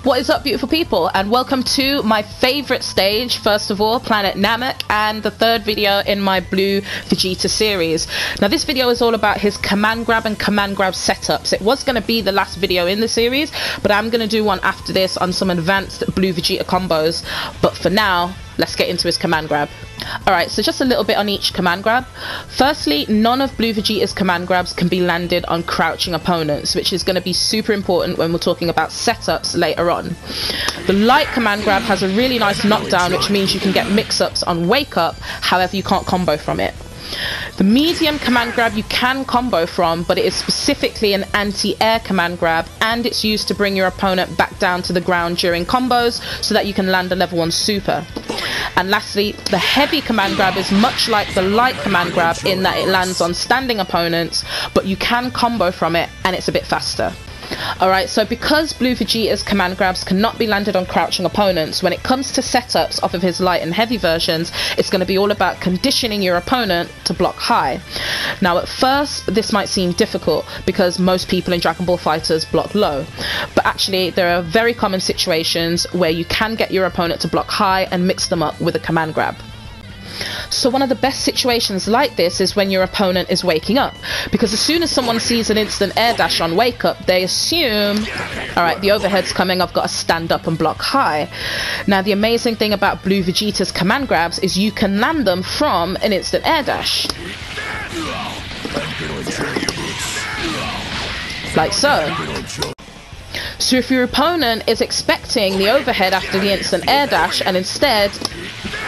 What is up, beautiful people, and welcome to my favorite stage, first of all, Planet Namek, and the third video in my Blue Vegeta series. Now this video is all about his command grab and command grab setups. It was going to be the last video in the series, but I'm going to do one after this on some advanced Blue Vegeta combos. But for now, let's get into his command grab. Alright, so just a little bit on each command grab. Firstly, none of Blue Vegeta's command grabs can be landed on crouching opponents, which is going to be super important when we're talking about setups later on. The light command grab has a really nice knockdown, which means you can get mix-ups on wake up, however you can't combo from it. The medium command grab you can combo from, but it is specifically an anti-air command grab, and it's used to bring your opponent back down to the ground during combos so that you can land a level 1 super. And lastly, the heavy command grab is much like the light command grab in that it lands on standing opponents, but you can combo from it and it's a bit faster. Alright, so because Blue Vegeta's command grabs cannot be landed on crouching opponents, when it comes to setups off of his light and heavy versions, it's going to be all about conditioning your opponent to block high. Now at first this might seem difficult because most people in Dragon Ball FighterZ block low, but actually there are very common situations where you can get your opponent to block high and mix them up with a command grab. So one of the best situations like this is when your opponent is waking up, because as soon as someone sees an instant air dash on wake up, they assume, alright, the overhead's coming, I've got to stand up and block high. Now the amazing thing about Blue Vegeta's command grabs is you can land them from an instant air dash. Like so. So if your opponent is expecting the overhead after the instant air dash and instead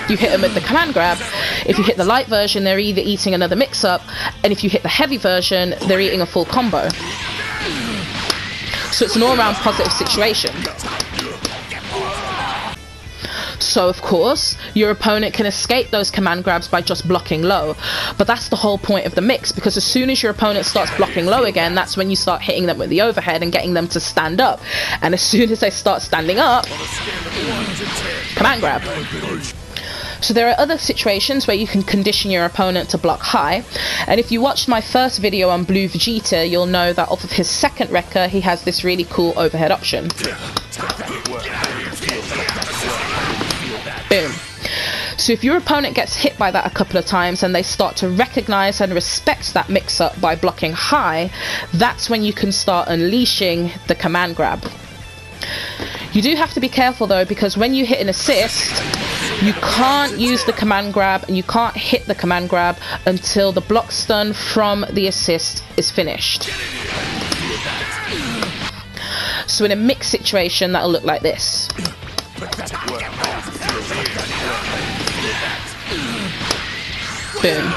you hit them with the command grab, if you hit the light version they're either eating another mix up, and if you hit the heavy version they're eating a full combo. So it's an all-round positive situation. So of course your opponent can escape those command grabs by just blocking low, but that's the whole point of the mix, because as soon as your opponent starts blocking low again, that's when you start hitting them with the overhead and getting them to stand up, and as soon as they start standing up, command grab. So there are other situations where you can condition your opponent to block high, and if you watched my first video on Blue Vegeta, you'll know that off of his second Rekka he has this really cool overhead option. Boom. So if your opponent gets hit by that a couple of times and they start to recognize and respect that mix-up by blocking high, that's when you can start unleashing the command grab. You do have to be careful though, because when you hit an assist, you can't use the command grab and you can't hit the command grab until the block stun from the assist is finished. So in a mixed situation that'll look like this. Boom.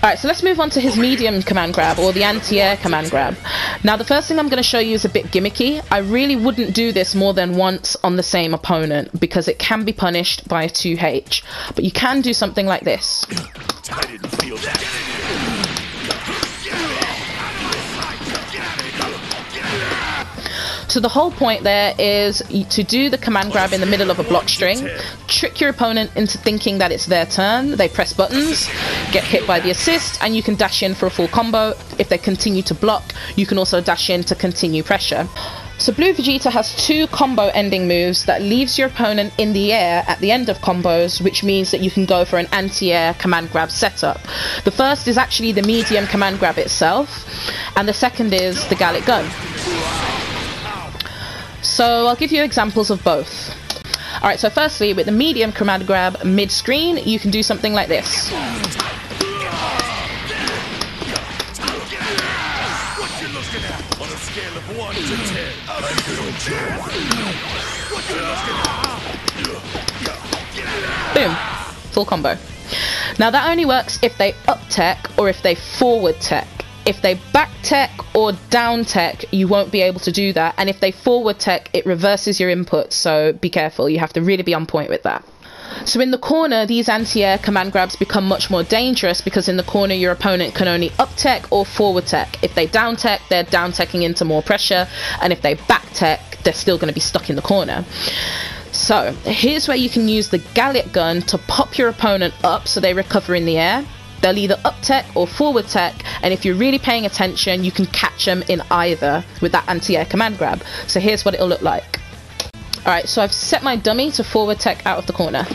Alright, so let's move on to his medium command grab, or the anti-air command grab. Now the first thing I'm going to show you is a bit gimmicky. I really wouldn't do this more than once on the same opponent, because it can be punished by a 2H. But you can do something like this. I didn't feel that. So the whole point there is to do the command grab in the middle of a block string, trick your opponent into thinking that it's their turn, they press buttons, get hit by the assist, and you can dash in for a full combo. If they continue to block, you can also dash in to continue pressure. So Blue Vegeta has 2 combo ending moves that leaves your opponent in the air at the end of combos, which means that you can go for an anti-air command grab setup. The first is actually the medium command grab itself, and the second is the Gallic Gun. So I'll give you examples of both. Alright, so firstly, with the medium command grab mid-screen, you can do something like this. Boom. Full combo. Now that only works if they up tech or if they forward tech. If they back tech or down tech, you won't be able to do that, and if they forward tech, it reverses your input, so be careful, you have to really be on point with that. So in the corner, these anti-air command grabs become much more dangerous, because in the corner your opponent can only up tech or forward tech. If they down tech, they're down teching into more pressure, and if they back tech, they're still going to be stuck in the corner. So here's where you can use the Gallic Gun to pop your opponent up so they recover in the air. They'll either up tech or forward tech, and if you're really paying attention, you can catch them in either with that anti-air command grab. So here's what it'll look like. Alright, so I've set my dummy to forward tech out of the corner.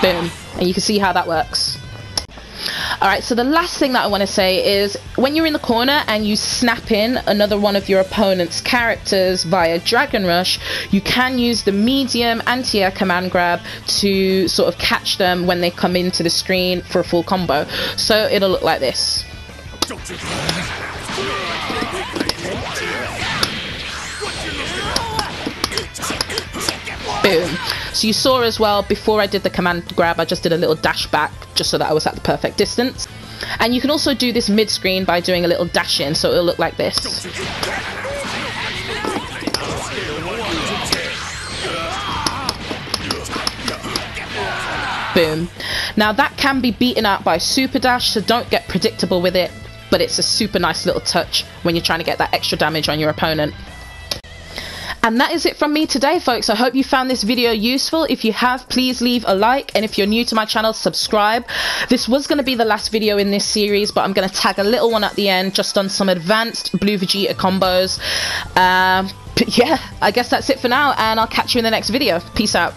Boom. And you can see how that works. Alright, so the last thing that I want to say is when you're in the corner and you snap in another one of your opponent's characters via Dragon Rush, you can use the medium anti-air command grab to sort of catch them when they come into the screen for a full combo. So it'll look like this. Boom. So you saw as well, before I did the command grab, I just did a little dash back just so that I was at the perfect distance. And you can also do this mid-screen by doing a little dash in, so it'll look like this. Boom. Now that can be beaten out by super dash, so don't get predictable with it, but it's a super nice little touch when you're trying to get that extra damage on your opponent. And that is it from me today, folks. I hope you found this video useful. If you have, please leave a like, and if you're new to my channel, subscribe. This was going to be the last video in this series, but I'm going to tag a little one at the end just on some advanced Blue Vegeta combos. But yeah, I guess that's it for now, and I'll catch you in the next video. Peace out.